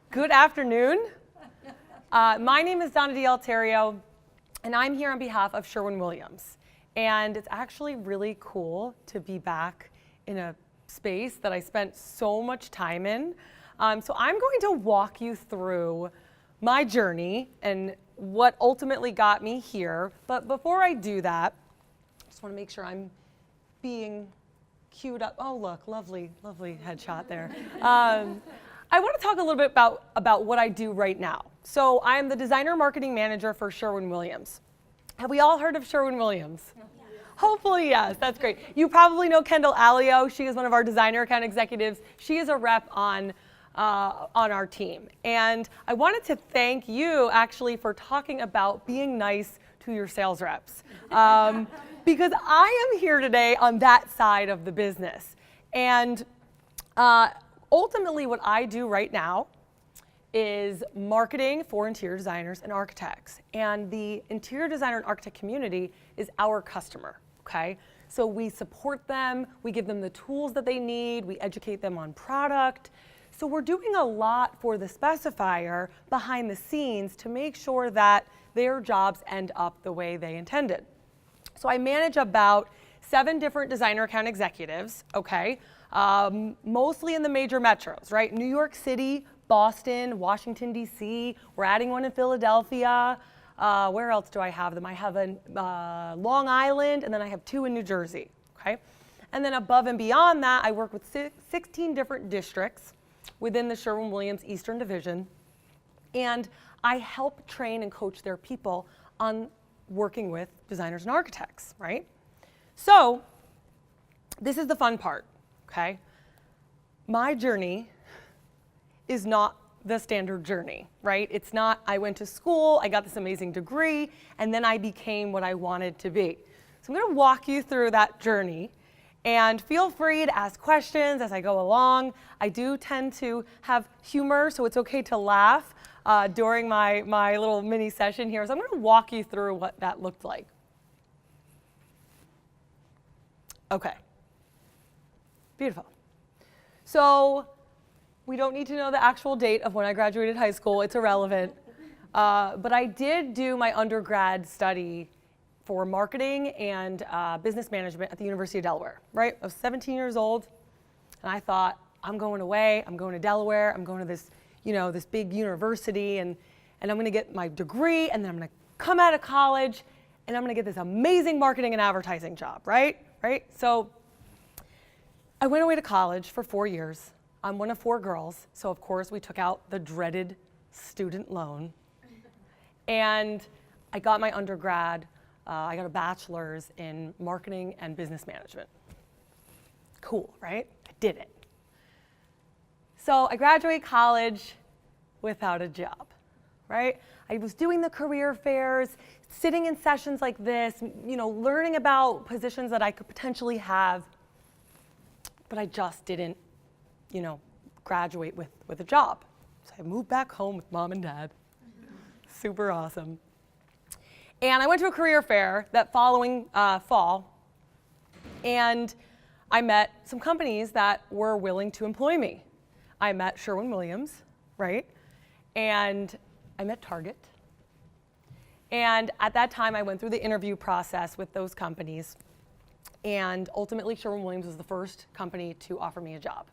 Good afternoon. My name is Donna D'Alterio, and I'm here on behalf of Sherwin Williams. And it's actually really cool to be back in a space that I spent so much time in. So I'm going to walk you through my journey and what ultimately got me here. But before I do that, I just want to make sure I'm being queued up. Oh, look, lovely, lovely headshot there. I want to talk a little bit about what I do right now. So I am the designer marketing manager for Sherwin Williams. Have we all heard of Sherwin Williams? Yeah. Hopefully, yes. That's great. You probably know Kendall Alio. She is one of our designer account executives. She is a rep on our team. And I wanted to thank you actually for talking about being nice to your sales reps. Because I am here today on that side of the business. And ultimately what I do right now is marketing for interior designers and architects. And the interior designer and architect community is our customer, okay? So we support them, we give them the tools that they need, we educate them on product. So we're doing a lot for the specifier behind the scenes to make sure that their jobs end up the way they intended. So I manage about 7 different designer account executives, okay? Mostly in the major metros, right? New York City, Boston, Washington, D.C. We're adding one in Philadelphia. Where else do I have them? I have a Long Island, and then I have 2 in New Jersey, okay? And then above and beyond that, I work with 16 different districts within the Sherwin-Williams Eastern Division. And I help train and coach their people on working with designers and architects, right? So this is the fun part, okay? My journey is not the standard journey, right? It's not, I went to school, I got this amazing degree, and then I became what I wanted to be. So I'm gonna walk you through that journey, and feel free to ask questions as I go along. I do tend to have humor, so it's okay to laugh during my little mini session here. So I'm gonna walk you through what that looked like. Okay, beautiful. So we don't need to know the actual date of when I graduated high school, it's irrelevant. But I did do my undergrad study for marketing and business management at the University of Delaware, right? I was 17 years old, and I thought, I'm going away, I'm going to Delaware, I'm going to this, this big university, and I'm gonna get my degree, and then I'm gonna come out of college, and I'm gonna get this amazing marketing and advertising job, right? So I went away to college for 4 years. I'm one of 4 girls, so of course we took out the dreaded student loan. And I got my undergrad, I got a bachelor's in marketing and business management. Cool, right? I did it. So I graduated college without a job, right? I was doing the career fairs, sitting in sessions like this, learning about positions that I could potentially have, but I just didn't, graduate with a job. So I moved back home with mom and dad. Super awesome. And I went to a career fair that following fall, and I met some companies that were willing to employ me. I met Sherwin Williams, right? And I met Target. And at that time, I went through the interview process with those companies. And ultimately, Sherwin Williams was the first company to offer me a job.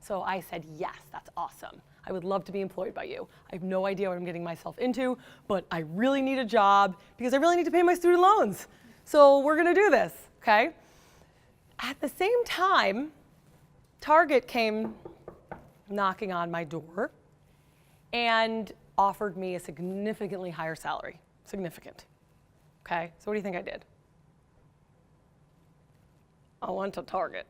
So I said, yes, that's awesome. I would love to be employed by you. I have no idea what I'm getting myself into, but I really need a job because I really need to pay my student loans. So we're gonna do this, okay? At the same time, Target came knocking on my door and offered me a significantly higher salary. Significant, okay? So what do you think I did? I went to Target.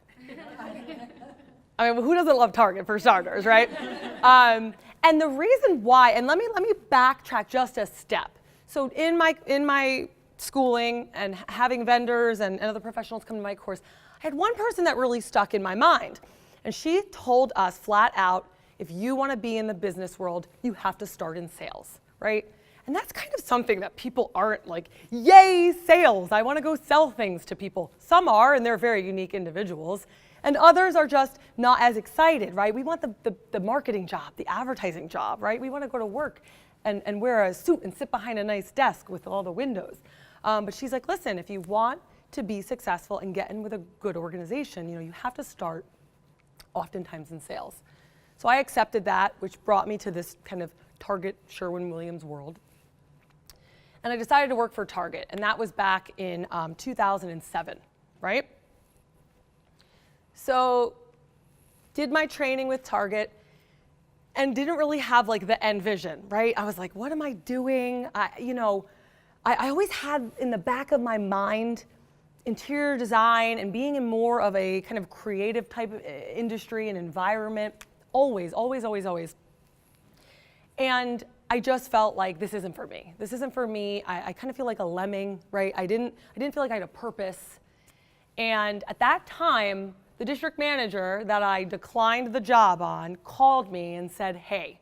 I mean, who doesn't love Target for starters, right? And the reason why, and let me backtrack just a step. So in my schooling and having vendors and other professionals come to my course, I had one person that really stuck in my mind. And she told us flat out, if you want to be in the business world, you have to start in sales, right? And that's kind of something that people aren't like, yay, sales, I want to go sell things to people. Some are, and they're very unique individuals. And others are just not as excited, right? We want the marketing job, the advertising job, right? We want to go to work and wear a suit and sit behind a nice desk with all the windows. But she's like, listen, if you want to be successful and get in with a good organization, you have to start oftentimes in sales. So I accepted that, which brought me to this kind of Target Sherwin-Williams world. And I decided to work for Target, and that was back in 2007, right? So did my training with Target and didn't really have like the end vision, right? I was like, what am I doing? I always had in the back of my mind interior design and being in more of a kind of creative type of industry and environment, always. And I just felt like this isn't for me. This isn't for me. I kind of feel like a lemming, right? I didn't feel like I had a purpose. And at that time, the district manager that I declined the job on called me and said, hey,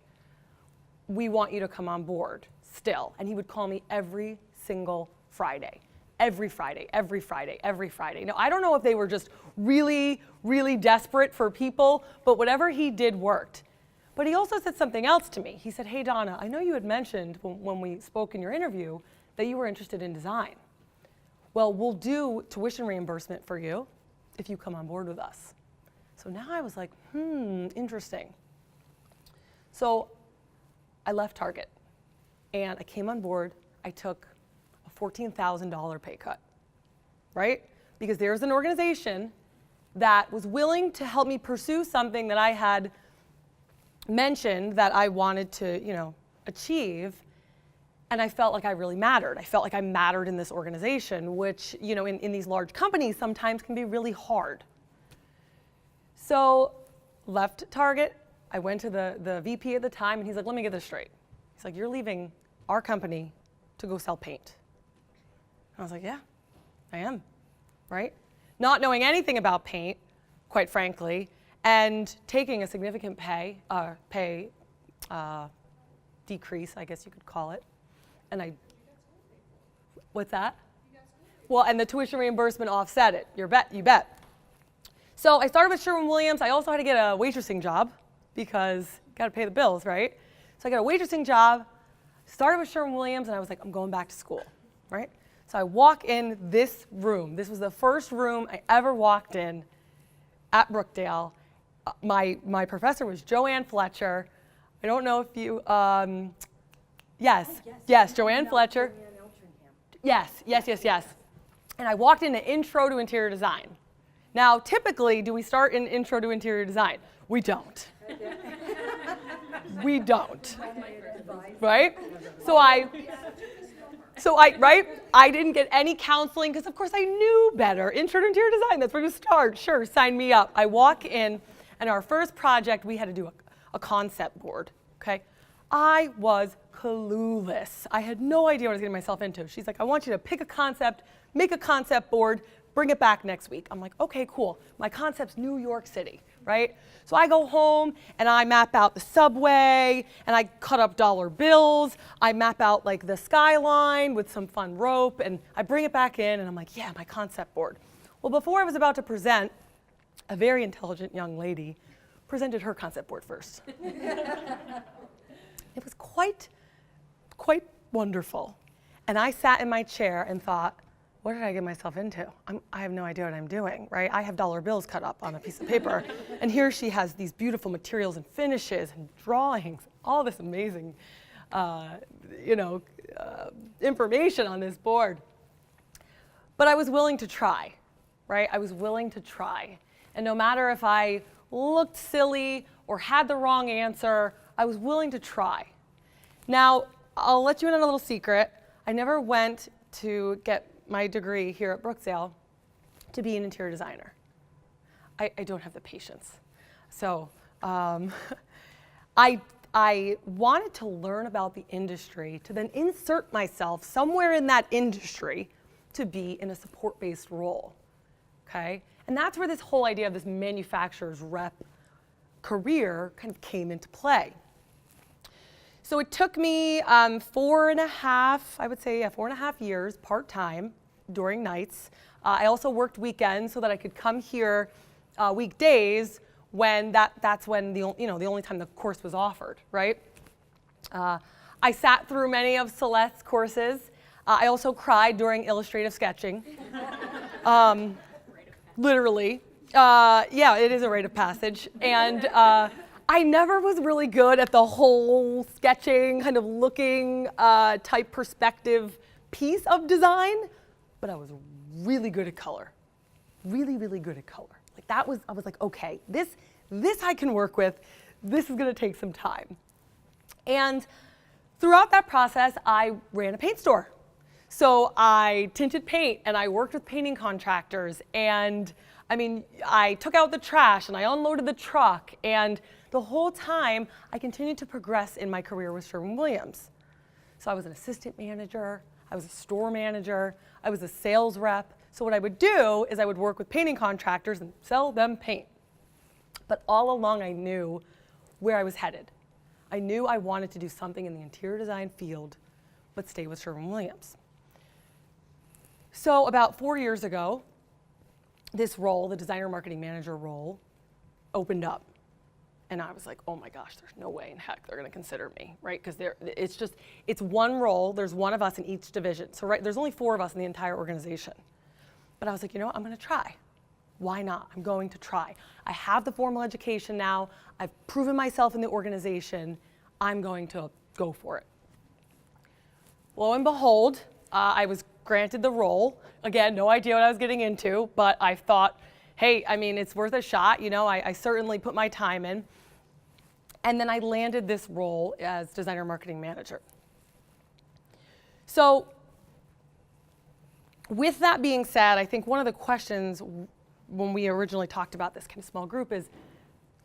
we want you to come on board still. And he would call me every single Friday. Every Friday. Now, I don't know if they were just really, really desperate for people, but whatever he did worked. But he also said something else to me. He said, hey, Donna, I know you had mentioned when we spoke in your interview that you were interested in design. Well, we'll do tuition reimbursement for you if you come on board with us. So now I was like, interesting. So I left Target and I came on board. I took a $14,000 pay cut, right? Because there's an organization that was willing to help me pursue something that I had mentioned that I wanted to, achieve, and I felt like I really mattered. I felt like I mattered in this organization, which, in these large companies sometimes can be really hard. So, left Target. I went to the VP at the time, and he's like, let me get this straight. He's like, you're leaving our company to go sell paint. And I was like, yeah, I am, right? Not knowing anything about paint, quite frankly, and taking a significant pay decrease, I guess you could call it. And what's that? Well, and the tuition reimbursement offset it. You bet. So I started with Sherwin-Williams. I also had to get a waitressing job because got to pay the bills, right? So I got a waitressing job, started with Sherwin-Williams, and I was like, I'm going back to school, right? So I walk in this room. This was the first room I ever walked in at Brookdale. My professor was Joanne Fletcher. I don't know if you, yes, Joanne Fletcher. Yes. And I walked into Intro to Interior Design. Now, typically, do we start in Intro to Interior Design? We don't. Right? I didn't get any counseling because, of course, I knew better. Intro to Interior Design, that's where you start. Sure, sign me up. I walk in. And our first project, we had to do a concept board, okay? I was clueless. I had no idea what I was getting myself into. She's like, I want you to pick a concept, make a concept board, bring it back next week. I'm like, okay, cool. My concept's New York City, right? So I go home and I map out the subway and I cut up dollar bills. I map out like the skyline with some fun rope and I bring it back in and I'm like, yeah, my concept board. Well, before I was about to present, a very intelligent young lady presented her concept board first. It was quite wonderful. And I sat in my chair and thought, what did I get myself into? I have no idea what I'm doing, right? I have dollar bills cut up on a piece of paper. And here she has these beautiful materials and finishes and drawings, all this amazing, information on this board. But I was willing to try, right? I was willing to try. And no matter if I looked silly or had the wrong answer, I was willing to try. Now, I'll let you in on a little secret. I never went to get my degree here at Brookdale to be an interior designer. I don't have the patience. So I wanted to learn about the industry to then insert myself somewhere in that industry to be in a support-based role, okay? And that's where this whole idea of this manufacturer's rep career kind of came into play. So it took me 4.5 years part-time during nights. I also worked weekends so that I could come here weekdays when that's when the only time the course was offered, right? I sat through many of Celeste's courses. I also cried during illustrative sketching. Literally. Yeah, it is a rite of passage. And I never was really good at the whole sketching, kind of looking type perspective piece of design, but I was really good at color. Really, really good at color. Like I was like, okay, this I can work with. This is gonna take some time. And throughout that process, I ran a paint store. So I tinted paint and I worked with painting contractors, and I mean, I took out the trash and I unloaded the truck, and the whole time I continued to progress in my career with Sherwin-Williams. So I was an assistant manager, I was a store manager, I was a sales rep. So what I would do is I would work with painting contractors and sell them paint. But all along I knew where I was headed. I knew I wanted to do something in the interior design field, but stay with Sherwin-Williams. So about 4 years ago, this role, the designer marketing manager role, opened up. And I was like, oh my gosh, there's no way in heck they're gonna consider me, right? Because it's one role, there's one of us in each division. So there's only 4 of us in the entire organization. But I was like, you know what, I'm gonna try. Why not? I'm going to try. I have the formal education now. I've proven myself in the organization. I'm going to go for it. Lo and behold, I was granted the role. Again, no idea what I was getting into, but I thought, hey, I mean, it's worth a shot. You know, I certainly put my time in. And then I landed this role as designer marketing manager. So with that being said, I think one of the questions when we originally talked about this kind of small group is,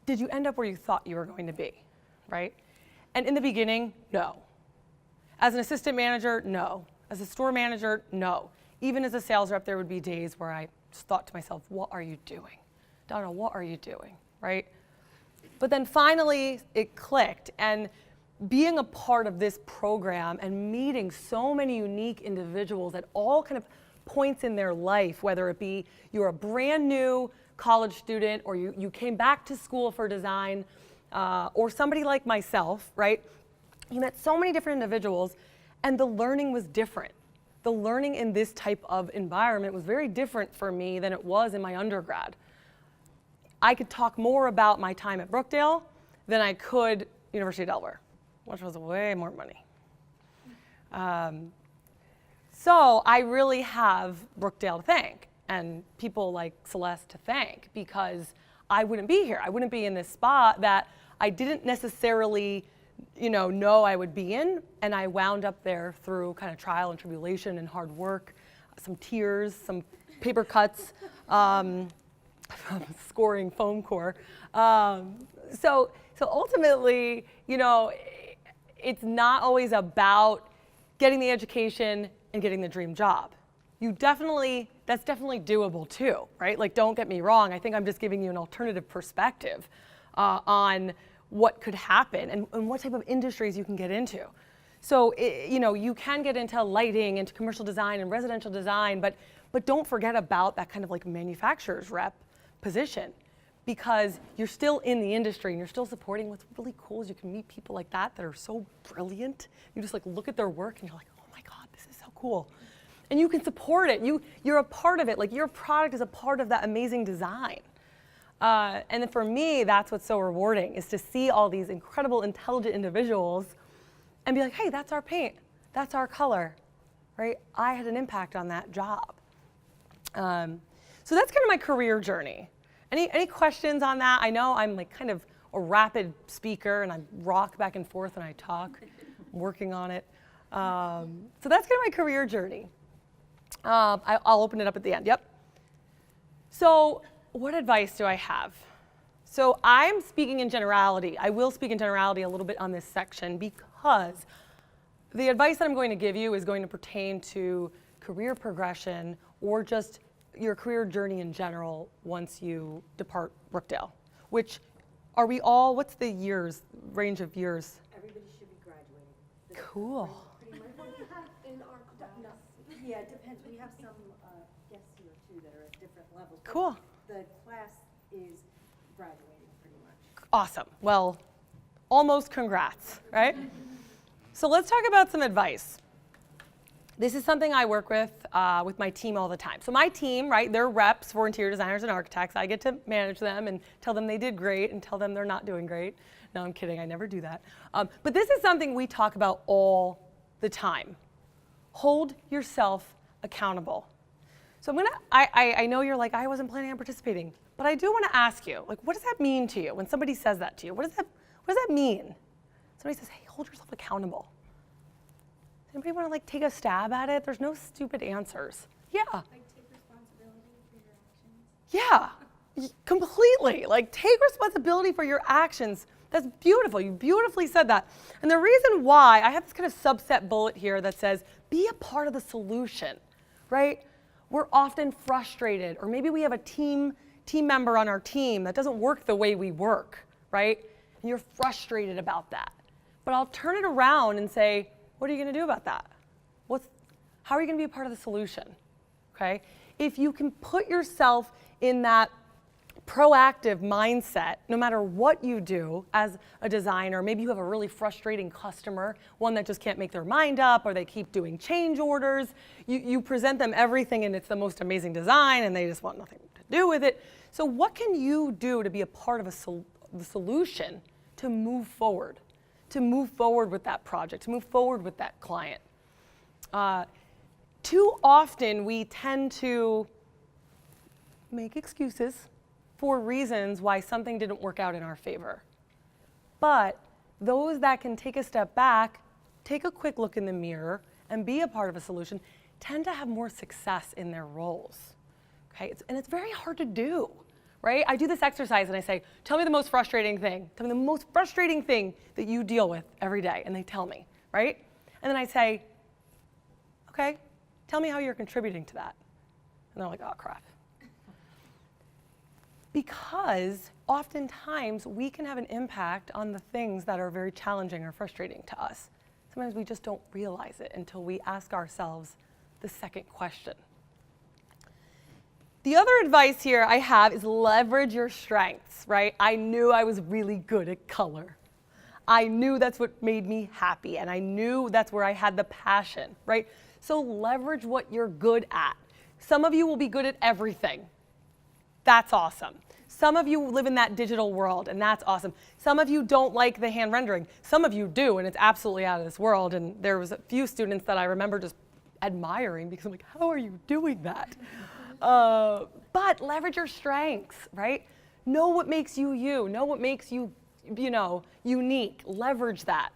did you end up where you thought you were going to be, right? And in the beginning, no. As an assistant manager, no. As a store manager, no. Even as a sales rep, there would be days where I just thought to myself, what are you doing? Donna, what are you doing, right? But then finally it clicked, and being a part of this program and meeting so many unique individuals at all kind of points in their life, whether it be you're a brand new college student or you came back to school for design, or somebody like myself, right? You met so many different individuals, and the learning was different. The learning in this type of environment was very different for me than it was in my undergrad. I could talk more about my time at Brookdale than I could University of Delaware, which was way more money. So I really have Brookdale to thank and people like Celeste to thank, because I wouldn't be here. I wouldn't be in this spot that I didn't necessarily know I would be in, and I wound up there through kind of trial and tribulation and hard work, some tears, some paper cuts, scoring foam core. So ultimately, it's not always about getting the education and getting the dream job. That's definitely doable too, right? Like, don't get me wrong. I think I'm just giving you an alternative perspective on what could happen and what type of industries you can get into. So, you can get into lighting, into commercial design and residential design, but don't forget about that kind of like manufacturer's rep position, because you're still in the industry and you're still supporting. What's really cool is you can meet people like that are so brilliant. You just like look at their work and you're like, oh my God, this is so cool. And you can support it. You're a part of it. Like, your product is a part of that amazing design. And then for me, that's what's so rewarding, is to see all these incredible, intelligent individuals and be like, hey, that's our paint. That's our color, right? I had an impact on that job. So that's kind of my career journey. Any questions on that? I know I'm like kind of a rapid speaker and I rock back and forth when I talk. I'm working on it. So that's kind of my career journey. I'll open it up at the end. Yep. So what advice do I have? So I'm speaking in generality. I will speak in generality a little bit on this section, because the advice that I'm going to give you is going to pertain to career progression or just your career journey in general once you depart Brookdale. Which, are we all, what's the range of years? Everybody should be graduating. Cool. Pretty much what we have in our class. Yeah, it depends. We have some guests here too that are at different levels. Cool. The class is graduating pretty much. Awesome. Well, almost congrats, right? So let's talk about some advice. This is something I work with my team all the time. So my team, right, they're reps for interior designers and architects. I get to manage them and tell them they did great and tell them they're not doing great. No, I'm kidding, I never do that. But this is something we talk about all the time. Hold yourself accountable. So I know you're like, I wasn't planning on participating, but I do want to ask you, like, what does that mean to you when somebody says that to you? What does that mean? Somebody says, hey, hold yourself accountable. Anybody want to like take a stab at it? There's no stupid answers. Yeah. Like take responsibility for your actions. Yeah, completely. Like take responsibility for your actions. That's beautiful. You beautifully said that. And the reason why, I have this kind of subset bullet here that says, be a part of the solution, right? We're often frustrated, or maybe we have a team member on our team that doesn't work the way we work, right? And you're frustrated about that. But I'll turn it around and say, what are you going to do about that? How are you going to be a part of the solution? Okay? If you can put yourself in that proactive mindset, no matter what you do as a designer, maybe you have a really frustrating customer, one that just can't make their mind up, or they keep doing change orders. You present them everything and it's the most amazing design and they just want nothing to do with it. So what can you do to be a part of the solution to move forward? To move forward with that project, to move forward with that client. Too often we tend to make excuses for reasons why something didn't work out in our favor. But those that can take a step back, take a quick look in the mirror, and be a part of a solution tend to have more success in their roles. Okay? And it's very hard to do. Right? I do this exercise and I say, tell me the most frustrating thing. Tell me the most frustrating thing that you deal with every day. And they tell me, right? And then I say, okay, tell me how you're contributing to that. And they're like, oh, crap. Because oftentimes we can have an impact on the things that are very challenging or frustrating to us. Sometimes we just don't realize it until we ask ourselves the second question. The other advice here I have is leverage your strengths, right? I knew I was really good at color. I knew that's what made me happy, and I knew that's where I had the passion, right? So leverage what you're good at. Some of you will be good at everything. That's awesome. Some of you live in that digital world, and that's awesome. Some of you don't like the hand rendering. Some of you do, and it's absolutely out of this world. And there was a few students that I remember just admiring because I'm like, how are you doing that? But leverage your strengths, right? Know what makes you you. Know what makes you, unique. Leverage that.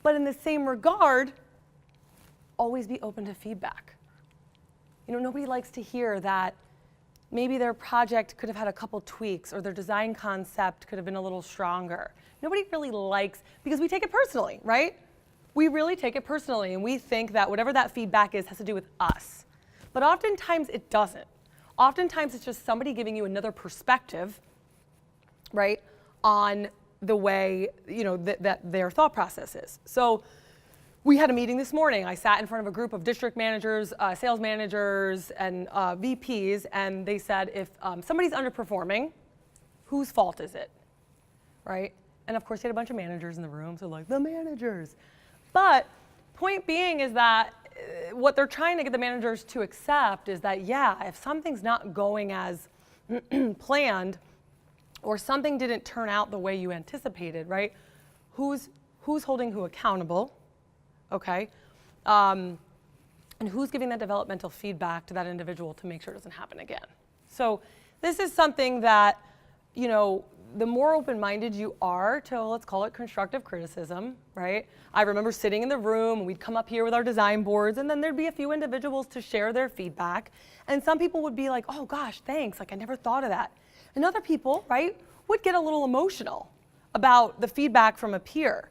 But in the same regard, always be open to feedback. Nobody likes to hear that maybe their project could have had a couple tweaks or their design concept could have been a little stronger. Nobody really likes, because we take it personally, right? We really take it personally, and we think that whatever that feedback is has to do with us. But oftentimes it doesn't. Oftentimes it's just somebody giving you another perspective, right, on the way, that their thought process is. So we had a meeting this morning. I sat in front of a group of district managers, sales managers, and VPs, and they said, if somebody's underperforming, whose fault is it, right? And of course, you had a bunch of managers in the room, so like, the managers. But point being is that what they're trying to get the managers to accept is that, yeah, if something's not going as planned or something didn't turn out the way you anticipated, right, who's holding who accountable, okay, and who's giving that developmental feedback to that individual to make sure it doesn't happen again. So this is something that, the more open-minded you are to, let's call it constructive criticism, right? I remember sitting in the room, and we'd come up here with our design boards, and then there'd be a few individuals to share their feedback. And some people would be like, oh gosh, thanks, like I never thought of that. And other people, right, would get a little emotional about the feedback from a peer.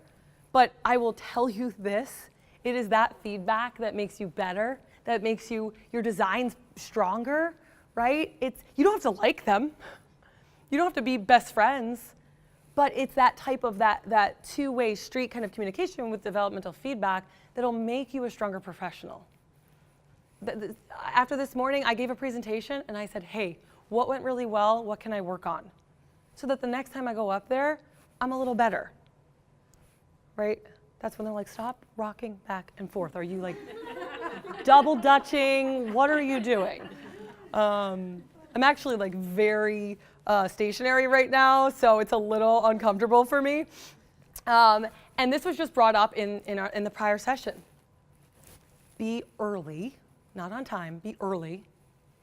But I will tell you this, it is that feedback that makes you better, that makes your designs stronger, right? You don't have to like them. You don't have to be best friends, but it's that type of that two-way street kind of communication with developmental feedback that'll make you a stronger professional. After this morning, I gave a presentation and I said, hey, what went really well? What can I work on? so that the next time I go up there, I'm a little better, right? That's when they're like, stop rocking back and forth. Are you like double dutching? What are you doing? I'm actually like very stationary right now, so it's a little uncomfortable for me. And this was just brought up in the prior session. Be early, not on time, be early,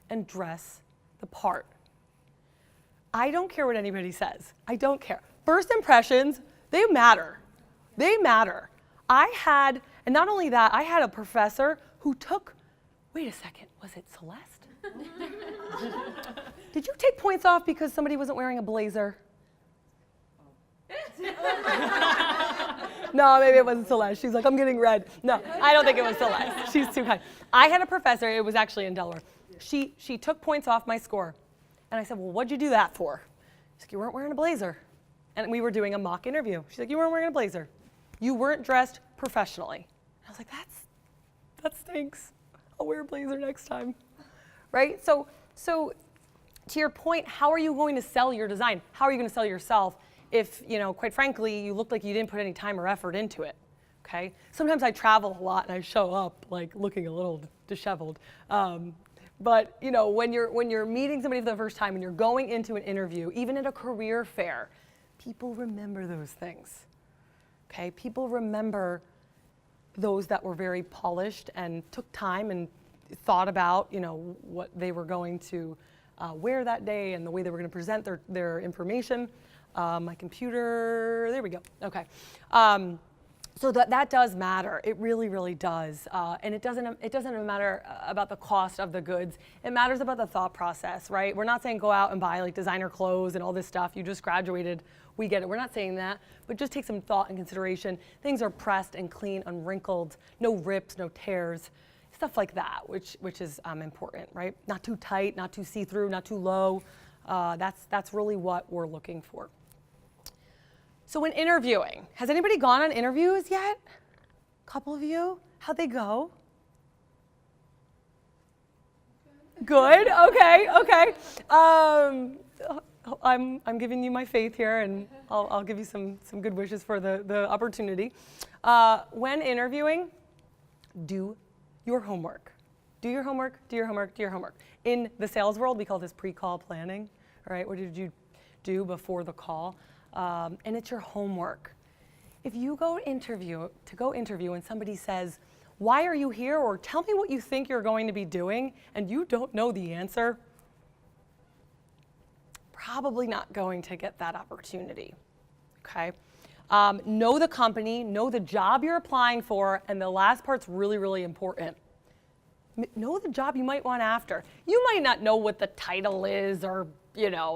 and dress the part. I don't care what anybody says. I don't care. First impressions, they matter. They matter. And not only that, I had a professor who took, wait a second, was it Celeste? Did you take points off because somebody wasn't wearing a blazer? No, maybe it wasn't Celeste. She's like, I'm getting red. No, I don't think it was Celeste. She's too kind. I had a professor, it was actually in Delaware. She took points off my score. And I said, well, what'd you do that for? She's like, you weren't wearing a blazer. And we were doing a mock interview. She's like, you weren't wearing a blazer. You weren't dressed professionally. And I was like, that stinks. I'll wear a blazer next time, right? So to your point, how are you going to sell your design? How are you going to sell yourself if, quite frankly, you look like you didn't put any time or effort into it, okay? Sometimes I travel a lot and I show up like looking a little disheveled. But when you're meeting somebody for the first time and you're going into an interview, even at a career fair, people remember those things, okay? People remember those that were very polished and took time and thought about, what they were going to wear that day and the way they were going to present their information. My computer, there we go, okay. So that does matter. It really, really does. And it doesn't matter about the cost of the goods. It matters about the thought process, right? We're not saying go out and buy like designer clothes and all this stuff. You just graduated. We get it. We're not saying that. But just take some thought and consideration. Things are pressed and clean, unwrinkled, no rips, no tears, stuff like that, which is important, right? Not too tight, not too see-through, not too low. That's really what we're looking for. So when interviewing, has anybody gone on interviews yet? A couple of you? How'd they go? Good, okay. I'm giving you my faith here, and I'll give you some good wishes for the opportunity. When interviewing, do your homework. Do your homework, do your homework, do your homework. In the sales world, we call this pre-call planning, right? What did you do before the call? And it's your homework. If you go interview and somebody says, why are you here? Or tell me what you think you're going to be doing, and you don't know the answer, probably not going to get that opportunity, okay? Know the company, know the job you're applying for, and the last part's really, really important. Know the job you might want after. You might not know what the title is or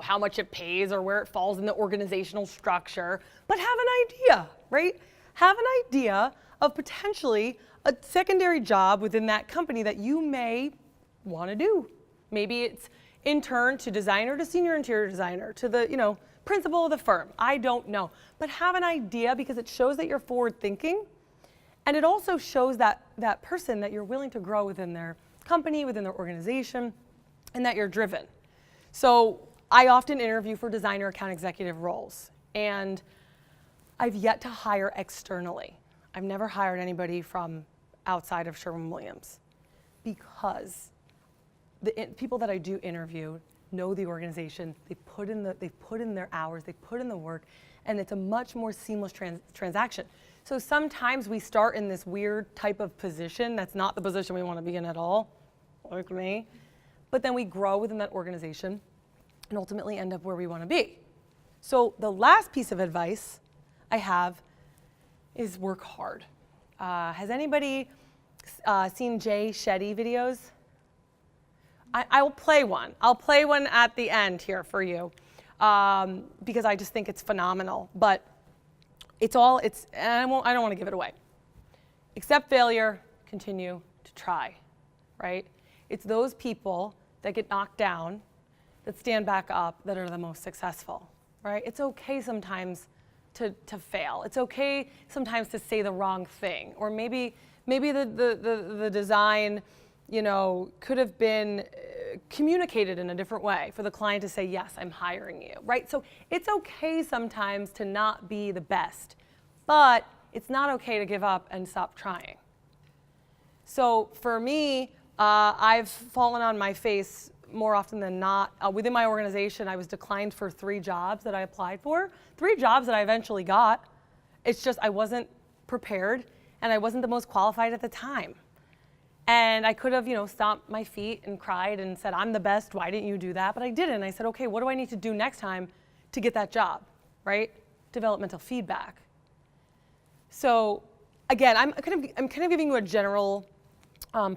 how much it pays or where it falls in the organizational structure, but have an idea, right? Have an idea of potentially a secondary job within that company that you may want to do. Maybe it's intern to designer to senior interior designer to the, principal of the firm. I don't know. But have an idea because it shows that you're forward thinking, and it also shows that person that you're willing to grow within their company, within their organization, and that you're driven. So I often interview for designer account executive roles, and I've yet to hire externally. I've never hired anybody from outside of Sherwin-Williams because the people that I do interview know the organization. They've put in their hours, they put in the work, and it's a much more seamless transaction. So sometimes we start in this weird type of position that's not the position we want to be in at all, like me, but then we grow within that organization and ultimately end up where we want to be. So the last piece of advice I have is work hard. Has anybody seen Jay Shetty videos? I will play one. I'll play one at the end here for you because I just think it's phenomenal. But and I don't want to give it away. Accept failure, continue to try, right? It's those people that get knocked down, that stand back up, that are the most successful, right? It's okay sometimes to fail. It's okay sometimes to say the wrong thing, or maybe the design, could have been communicated in a different way for the client to say, yes, I'm hiring you, right? So it's okay sometimes to not be the best, but it's not okay to give up and stop trying. So for me, I've fallen on my face more often than not. Within my organization, I was declined for 3 jobs that I applied for, 3 jobs that I eventually got. It's just I wasn't prepared and I wasn't the most qualified at the time. And I could have, stomped my feet and cried and said, I'm the best, why didn't you do that? But I didn't. I said, okay, what do I need to do next time to get that job, right? Developmental feedback. So again, I'm kind of giving you a general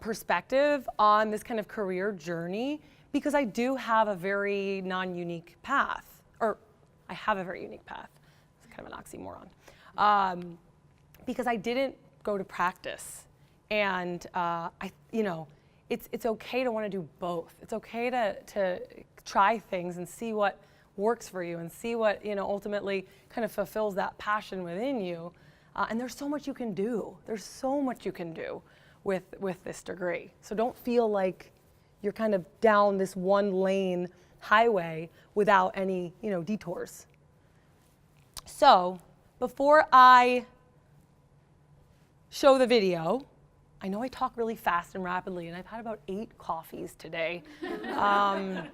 perspective on this kind of career journey because I do have a very non-unique path, or I have a very unique path. It's kind of an oxymoron. Because I didn't go to practice. And it's okay to want to do both. It's okay to try things and see what works for you and see what ultimately kind of fulfills that passion within you. And there's so much you can do. There's so much you can do with this degree. So don't feel like you're kind of down this one lane highway without any detours. So before I show the video, I know I talk really fast and rapidly, and I've had about 8 coffees today. Me talking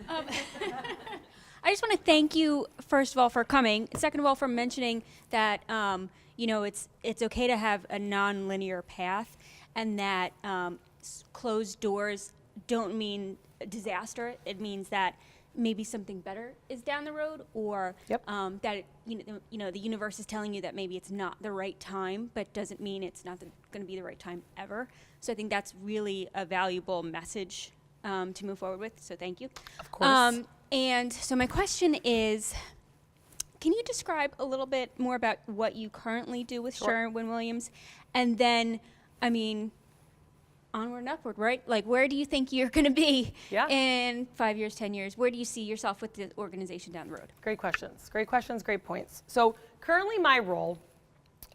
again. I just want to thank you, first of all, for coming. Second of all, for mentioning that it's okay to have a non-linear path, and that closed doors don't mean disaster. It means that maybe something better is down the road, or that the universe is telling you that maybe it's not the right time, but doesn't mean it's not going to be the right time ever. So I think that's really a valuable message to move forward with. So thank you. Of course. And so my question is, can you describe a little bit more about what you currently do with Sherwin Williams, and then, onward and upward, right? Like, where do you think you're going to be in 5 years, 10 years? Where do you see yourself with the organization down the road? Great questions, great points. So currently my role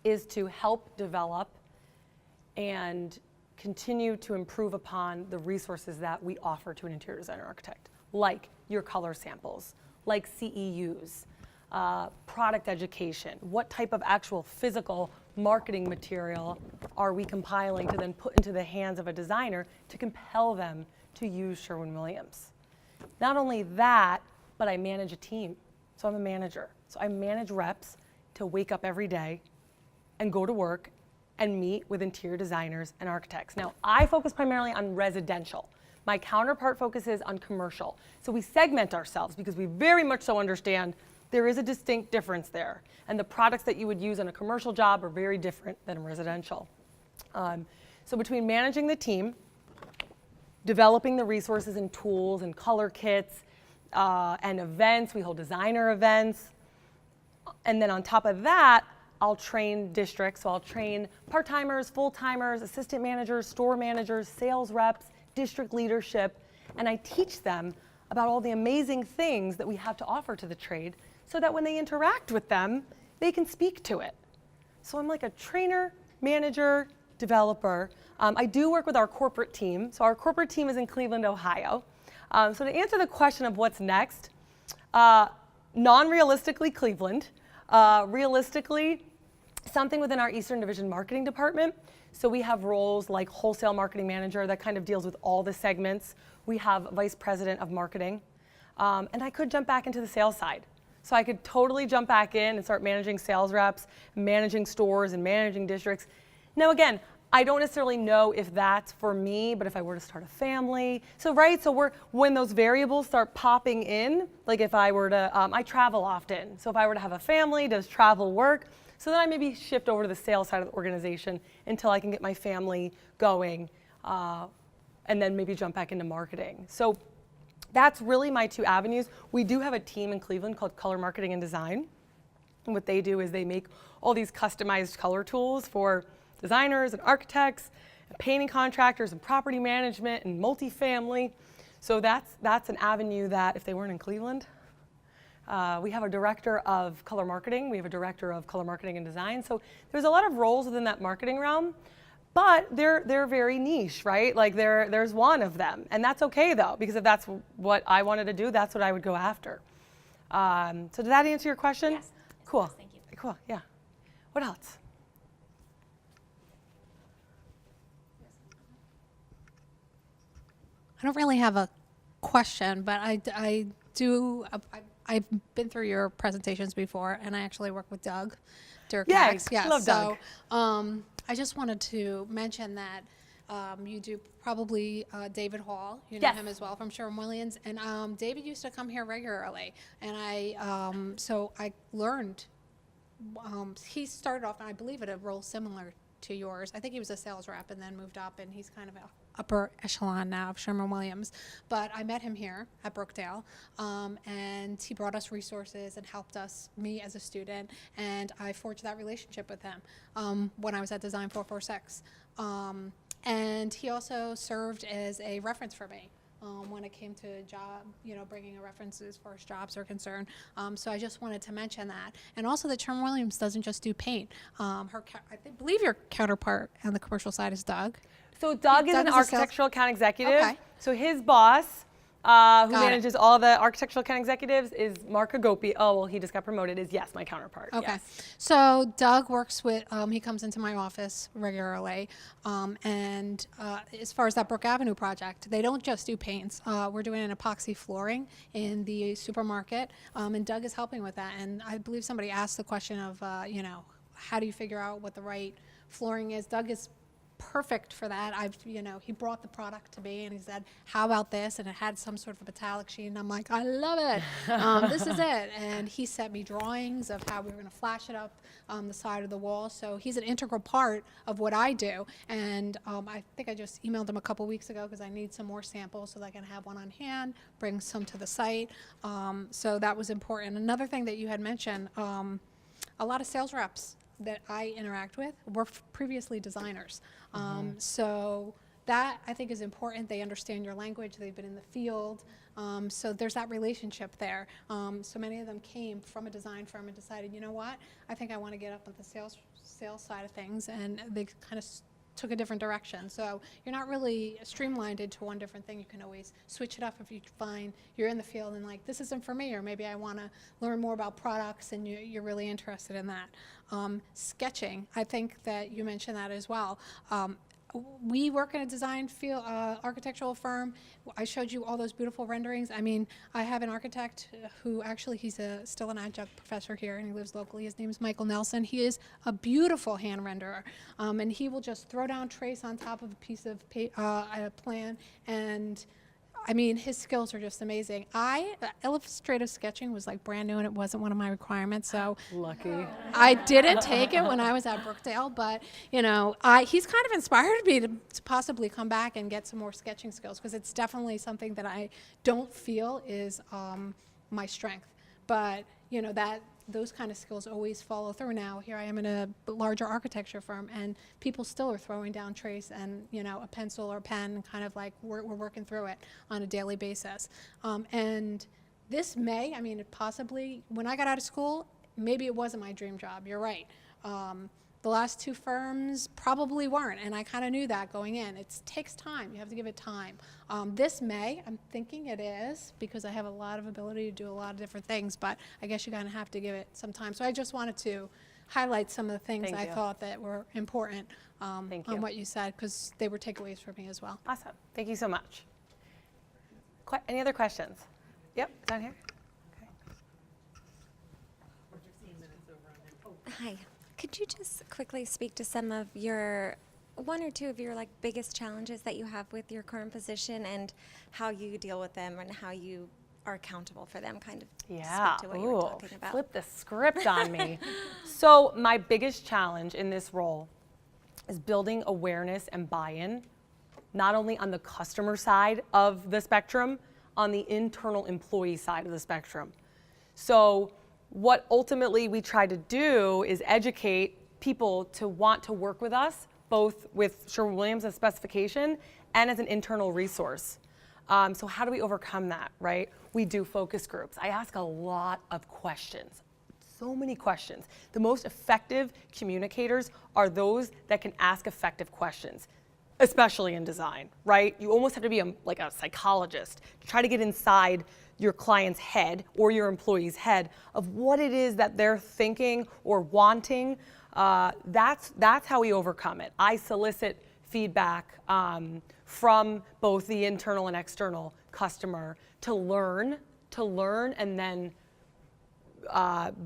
is to help develop and continue to improve upon the resources that we offer to an interior designer architect, like your color samples, like CEUs, product education, what type of actual physical marketing material are we compiling to then put into the hands of a designer to compel them to use Sherwin Williams. Not only that, but I manage a team. So I'm a manager. So I manage reps to wake up every day and go to work and meet with interior designers and architects. Now, I focus primarily on residential. My counterpart focuses on commercial. So we segment ourselves because we very much so understand there is a distinct difference there. And the products that you would use on a commercial job are very different than residential. So between managing the team, developing the resources and tools and color kits and events, we hold designer events. And then on top of that, I'll train districts. So I'll train part-timers, full-timers, assistant managers, store managers, sales reps, district leadership, and I teach them about all the amazing things that we have to offer to the trade so that when they interact with them, they can speak to it. So I'm like a trainer, manager, developer. I do work with our corporate team. So our corporate team is in Cleveland, Ohio. So to answer the question of what's next, non-realistically Cleveland, realistically something within our Eastern Division marketing department. So we have roles like wholesale marketing manager that kind of deals with all the segments. We have vice president of marketing. And I could jump back into the sales side. So I could totally jump back in and start managing sales reps, managing stores, and managing districts. Now again, I don't necessarily know if that's for me, but if I were to start a family. So when those variables start popping in, like if I were to, I travel often. So if I were to have a family, does travel work? So then I maybe shift over to the sales side of the organization until I can get my family going, and then maybe jump back into marketing. So that's really my 2 avenues. We do have a team in Cleveland called Color Marketing and Design. And what they do is they make all these customized color tools for designers and architects, and painting contractors and property management and multifamily. So that's an avenue that if they weren't in Cleveland, we have a director of color marketing. We have a director of color marketing and design. So there's a lot of roles within that marketing realm. But they're very niche, right? Like there's one of them, and that's okay though, because if that's what I wanted to do, that's what I would go after. So did that answer your question? Yes. Cool. Yes, thank you. Cool. Yeah. What else? I don't really have a question, but I do. I've been through your presentations before, and I actually work with Doug Yeah, Dirk. Yeah, love Doug. So I just wanted to mention that you do probably David Hall. You know Yes. him as well from Sherwin-Williams, and David used to come here regularly, and so I learned. He started off, and I believe, at a role similar to yours. I think he was a sales rep and then moved up, and he's kind of a upper echelon now of Sherwin-Williams. But I met him here at Brookdale, and he brought us resources and helped us, me as a student, and I forged that relationship with him when I was at Design 446. And he also served as a reference for me. When it came to job, bringing references for as jobs are concerned. So I just wanted to mention that. And also that Sherwin-Williams doesn't just do paint. I believe your counterpart on the commercial side is Doug. So Doug is Doug an is a sales- architectural account executive. Okay. So his boss, who Got it. manages all the architectural account executives, is Mark Agopi. Oh, well, he just got promoted. Is yes, my counterpart. Okay. Yes. So Doug works with, he comes into my office regularly. And as far as that Brook Avenue project, they don't just do paints. We're doing an epoxy flooring in the supermarket. And Doug is helping with that. And I believe somebody asked the question of, how do you figure out what the right flooring is? Doug is perfect for that. He brought the product to me and he said, how about this? And it had some sort of a metallic sheen. And I'm like, I love it. This is it. And he sent me drawings of how we were going to flash it up on the side of the wall. So he's an integral part of what I do. And I think I just emailed him a couple weeks ago because I need some more samples so that I can have one on hand, bring some to the site. So that was important. Another thing that you had mentioned, a lot of sales reps that I interact with were previously designers. So that I think is important. They understand your language. They've been in the field. So there's that relationship there. So many of them came from a design firm and decided, you know what, I think I want to get up at the sales side of things, and they kind of took a different direction. So you're not really streamlined into one different thing. You can always switch it up if you find you're in the field and like, this isn't for me, or maybe I want to learn more about products and you're really interested in that. Sketching, I think that you mentioned that as well. We work in a design field, architectural firm. I showed you all those beautiful renderings. I mean, I have an architect who actually, he's still an adjunct professor here and he lives locally. His name is Michael Nelson. He is a beautiful hand renderer. And he will just throw down trace on top of a piece of a plan, and I mean, his skills are just amazing. Illustrative sketching was like brand new and it wasn't one of my requirements, so Lucky. I didn't take it when I was at Brookdale, but he's kind of inspired me to possibly come back and get some more sketching skills, because it's definitely something that I don't feel is my strength. But those kind of skills always follow through. Now here I am in a larger architecture firm, and people still are throwing down trace and a pencil or pen, kind of like we're working through it on a daily basis. And this may, possibly when I got out of school, maybe it wasn't my dream job. You're right. The last two firms probably weren't, and I kind of knew that going in. It takes time. You have to give it time. This May, I'm thinking it is, because I have a lot of ability to do a lot of different things, but I guess you're going to have to give it some time. So I just wanted to highlight some of the things Thank I you. thought that were important Thank you. on what you said, because they were takeaways for me as well. Awesome. Thank you so much. Any other questions? Yep, down here. Hi. Could you just quickly speak to some of one or two of your biggest challenges that you have with your current position and how you deal with them and how you are accountable for them, kind of Yeah. speak to what you were talking about. Flip the script on me. So my biggest challenge in this role is building awareness and buy-in, not only on the customer side of the spectrum, on the internal employee side of the spectrum. So what ultimately we try to do is educate people to want to work with us, both with Sherwin-Williams as specification and as an internal resource. So how do we overcome that, right? We do focus groups. I ask a lot of questions, so many questions. The most effective communicators are those that can ask effective questions, especially in design, right? You almost have to be like a psychologist to try to get inside your client's head or your employee's head of what it is that they're thinking or wanting. That's how we overcome it. I solicit feedback from both the internal and external customer to learn and then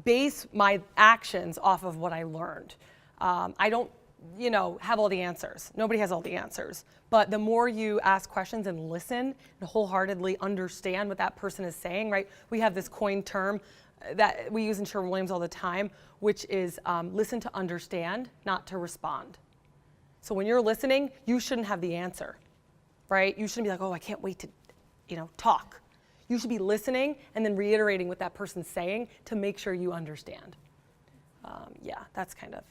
base my actions off of what I learned. I don't, have all the answers. Nobody has all the answers. But the more you ask questions and listen and wholeheartedly understand what that person is saying, right? We have this coined term that we use in Sherwin-Williams all the time, which is listen to understand, not to respond. So when you're listening, you shouldn't have the answer, right? You shouldn't be like, oh, I can't wait to, talk. You should be listening and then reiterating what that person's saying to make sure you understand. That's kind of